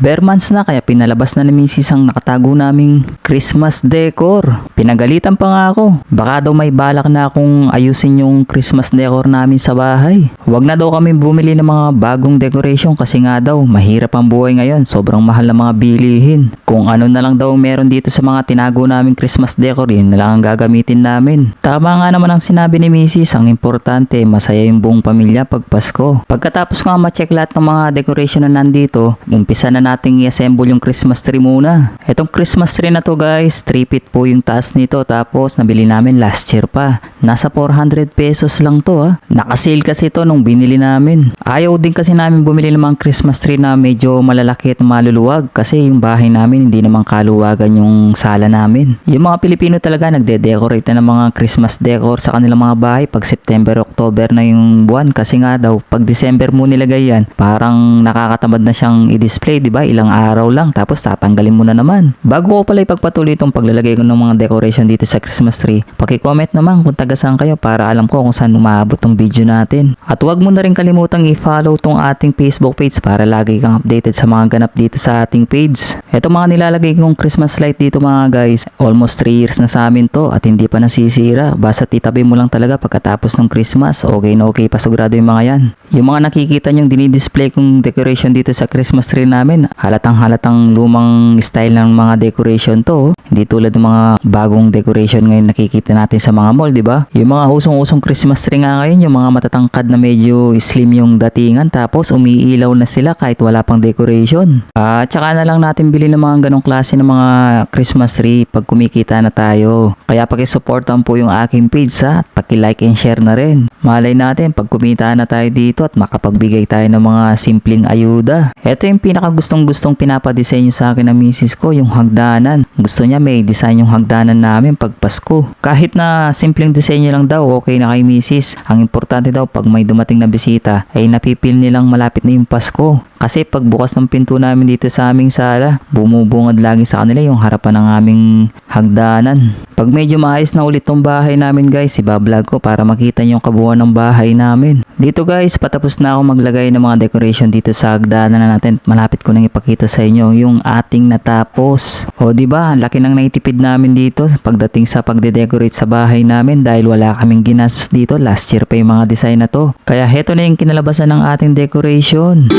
Bare months na kaya pinalabas na ni Mrs. ang nakatago naming Christmas decor. Pinagalitan pa nga ako. Baka daw may balak na akong ayusin yung Christmas decor namin sa bahay. Huwag na daw kami bumili ng mga bagong decoration kasi nga daw mahirap ang buhay ngayon. Sobrang mahal ng mga bilihin. Kung ano na lang daw meron dito sa mga tinago naming Christmas decor, yun na lang ang gagamitin namin. Tama nga naman ang sinabi ni Mrs. Ang importante, masaya yung buong pamilya pag Pasko. Pagkatapos nga ma-check lahat ng mga decoration na nandito, umpisa na nating i-assemble yung Christmas tree muna. Itong Christmas tree na to guys, 3 feet po yung taas nito, tapos nabili namin last year pa. Nasa 400 pesos lang to ha. Naka-sale kasi to nung binili namin. Ayaw din kasi namin bumili ng mga Christmas tree na medyo malalaki at maluluwag kasi yung bahay namin hindi naman kaluwagan yung sala namin. Yung mga Pilipino talaga nagde-decorate na ng mga Christmas decor sa kanilang mga bahay pag September, October na yung buwan kasi nga daw pag December mo nilagay yan, parang nakakatamad na siyang i-display, di ba? Ilang araw lang tapos tatanggalin mo na naman. Bago ko pala ipagpatuloy itong paglalagay ko ng mga decoration dito sa Christmas tree, paki-comment naman kung taga saan kayo para alam ko kung saan umaabot tong video natin. At huwag mo na rin kalimutang i-follow tong ating Facebook page para lagi kang updated sa mga ganap dito sa ating page. Ito mga nilalagay kong Christmas light dito mga guys, almost 3 years na sa amin to at hindi pa nasisira. Basta itabi mo lang talaga pagkatapos ng Christmas, okay na okay pa sigurado yung mga yan. Yung mga nakikita nyong dinidisplay kong decoration dito sa Christmas tree namin, halatang lumang style ng mga decoration to. Hindi tulad ng mga bagong decoration ngayon nakikita natin sa mga mall, di ba? Yung mga usong-usong Christmas tree nga ngayon, yung mga matatangkad na medyo slim yung datingan tapos umiilaw na sila kahit wala pang decoration. Tsaka na lang natin bili ng mga ganong klase ng mga Christmas tree pag kumikita na tayo. Kaya paki-supportan po yung aking page ha, at paki-like and share na rin. Malay natin pag kumita na tayo dito at makapagbigay tayo ng mga simpleng ayuda. Ito yung pinakagustong-gustong pinapadisenyo sa akin ng misis ko, yung hagdanan. Gusto niya may design yung hagdanan namin pag Pasko. Kahit na simpleng disenyo lang daw, okay na kay misis. Ang importante daw pag may dumating na bisita ay napipil nilang malapit na yung Pasko. Kasi pagbukas ng pinto namin dito sa aming sala, bumubungad lagi sa kanila yung harapan ng aming hagdanan. Pag medyo maayos na ulit tong bahay namin guys, ibablog ko para makita nyo yung kabuuan ng bahay namin. Dito guys, patapos na ako maglagay ng mga decoration dito sa hagdanan na natin. Malapit ko nang ipakita sa inyo yung ating natapos. O diba, laki nang naitipid namin dito pagdating sa pagde-decorate sa bahay namin dahil wala kaming ginastos dito. Last year pa yung mga design na to. Kaya heto na yung kinalabasan ng ating decoration.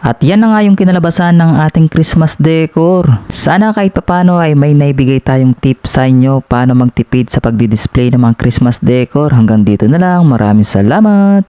At yan na nga yung kinalabasan ng ating Christmas decor. Sana kahit papano ay may naibigay tayong tip sa inyo paano magtipid sa pagdi-display ng mga Christmas decor. Hanggang dito na lang. Maraming salamat!